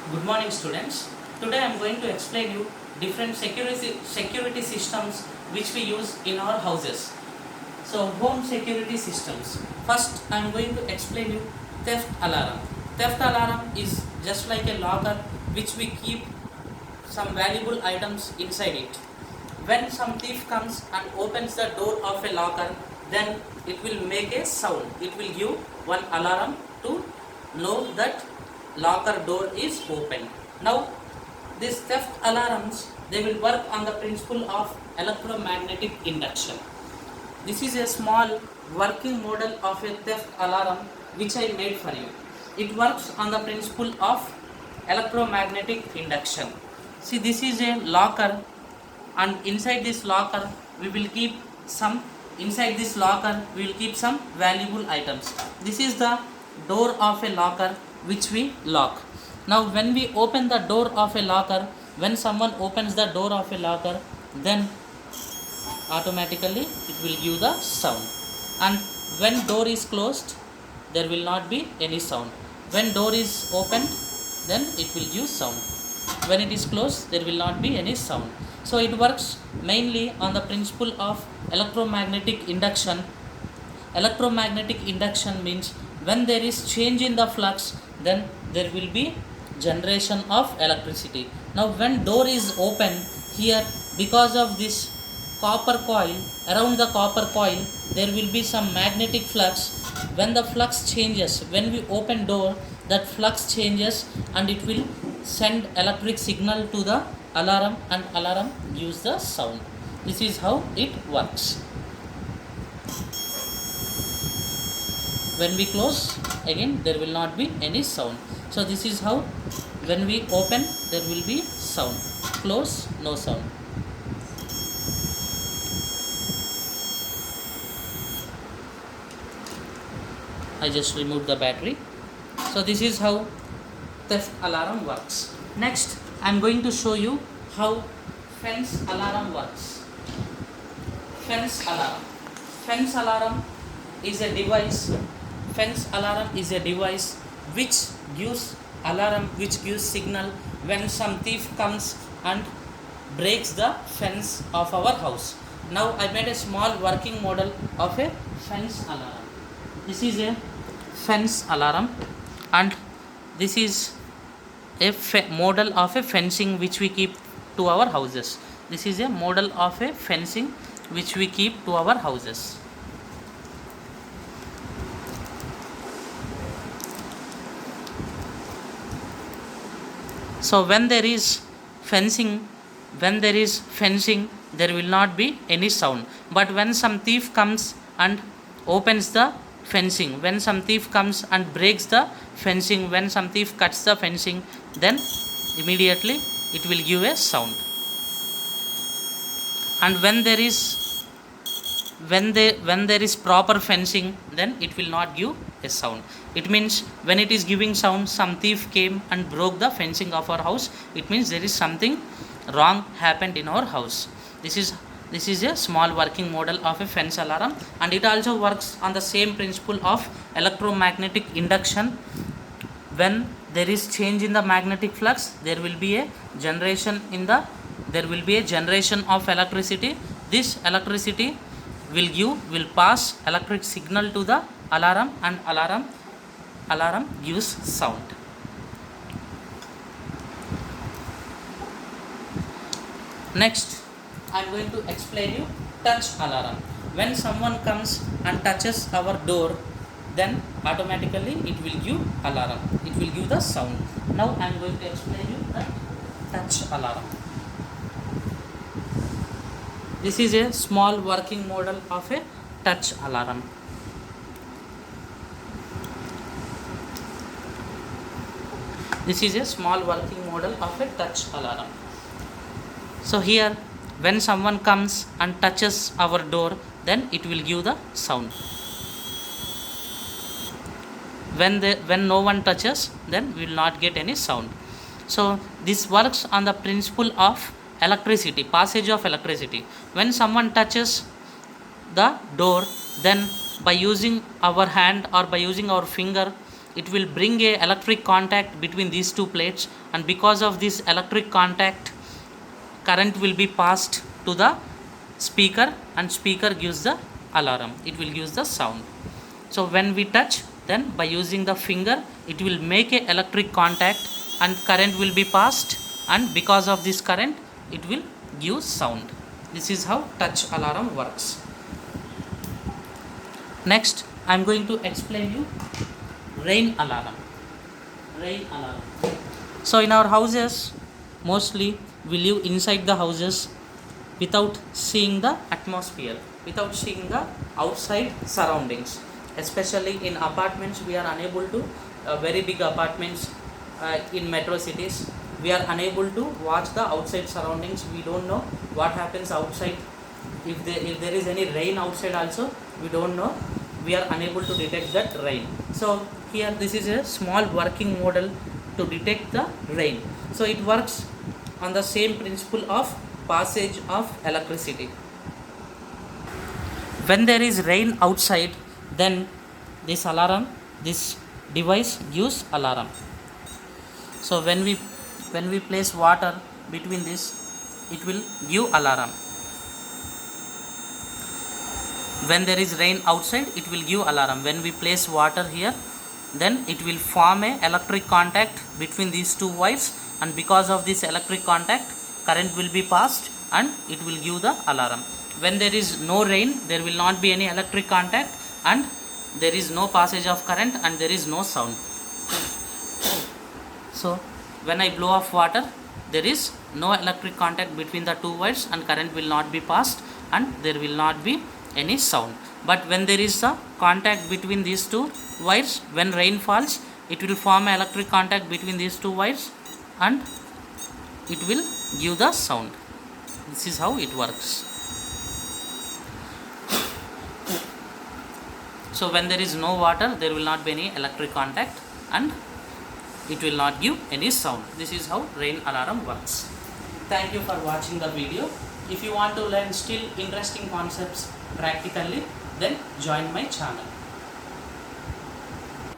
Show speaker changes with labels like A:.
A: Good morning, students. Today I am going to explain you different security systems which we use in our houses. So, home security systems. First, I am going to explain you theft alarm. Theft alarm is just like a locker which we keep some valuable items inside it. When some thief comes and opens the door of a locker, then it will make a sound. It will give one alarm to know that locker door is open. Now, these theft alarms, they will work on the principle of electromagnetic induction. This is a small working model of a theft alarm which I made for you. It works on the principle of electromagnetic induction. See, this is a locker, and inside this locker we will keep some valuable items. This is the door of a locker which we lock. Now when we open the door of a locker, when someone opens the door of a locker, then automatically it will give the sound, and when door is closed there will not be any sound. When door is opened, then it will give sound. When it is closed, there will not be any sound. So it works mainly on the principle of electromagnetic induction. Electromagnetic induction means when there is change in the flux, then there will be generation of electricity. Now when door is open, here because of this copper coil, around the copper coil there will be some magnetic flux. When the flux changes, when we open door, that flux changes and it will send electric signal to the alarm, and alarm gives the sound. This is how it works. When we close, again there will not be any sound. So this is how, when we open there will be sound, close no sound. I just removed the battery. So this is how theft alarm works. Next, I am going to show you how fence alarm works. Fence alarm. Fence alarm is a device. Fence alarm is a device which gives signal when some thief comes and breaks the fence of our house. Now I made a small working model of a fence alarm. This is a fence alarm, and this is a model of a fencing which we keep to our houses. This is a model of a fencing which we keep to our houses. So when there is fencing, there will not be any sound. But when some thief comes and opens the fencing, when some thief comes and breaks the fencing, when some thief cuts the fencing, then immediately it will give a sound. And when there is proper fencing, then it will not give a sound. It means when it is giving sound, some thief came and broke the fencing of our house, it means there is something wrong happened in our house. This is a small working model of a fence alarm, and it also works on the same principle of electromagnetic induction. When there is change in the magnetic flux, there will be a generation of electricity. This electricity will pass electric signal to the alarm, and alarm gives sound. Next, I am going to explain you touch alarm. When someone comes and touches our door, then automatically it will give alarm. It will give the sound. Now I am going to explain you the touch alarm. This is a small working model of a touch alarm. This is a small working model of a touch alarm. So here, when someone comes and touches our door, then it will give the sound. When no one touches, then we will not get any sound. So this works on the principle of electricity, passage of electricity. When someone touches the door, then by using our hand or by using our finger, it will bring a electric contact between these two plates, and because of this electric contact, current will be passed to the speaker, and speaker gives the alarm, it will give the sound. So when we touch, then by using the finger, it will make a electric contact and current will be passed, and because of this current, it will give sound. This is how touch alarm works. Next, I am going to explain you rain alarm. Rain alarm. So in our houses, mostly we live inside the houses without seeing the atmosphere, without seeing the outside surroundings. Especially in apartments, we are unable to, very big apartments in metro cities, we are unable to watch the outside surroundings. We don't know what happens outside. If there is any rain outside also, we don't know. We are unable to detect that rain. So here this is a small working model to detect the rain. So it works on the same principle of passage of electricity. When there is rain outside, then this device gives alarm. So when we place water between this, it will give alarm. When there is rain outside, it will give alarm. When we place water here, then it will form a electric contact between these two wires, and because of this electric contact, current will be passed and it will give the alarm. When there is no rain, there will not be any electric contact, and there is no passage of current, and there is no sound. So when I blow off water, there is no electric contact between the two wires, and current will not be passed, and there will not be any sound. But when there is a contact between these two wires, when rain falls, it will form an electric contact between these two wires, and it will give the sound. This is how it works. So when there is no water, there will not be any electric contact, and it will not give any sound. This is how rain alarm works. Thank you for watching the video. If you want to learn still interesting concepts practically, then join my channel.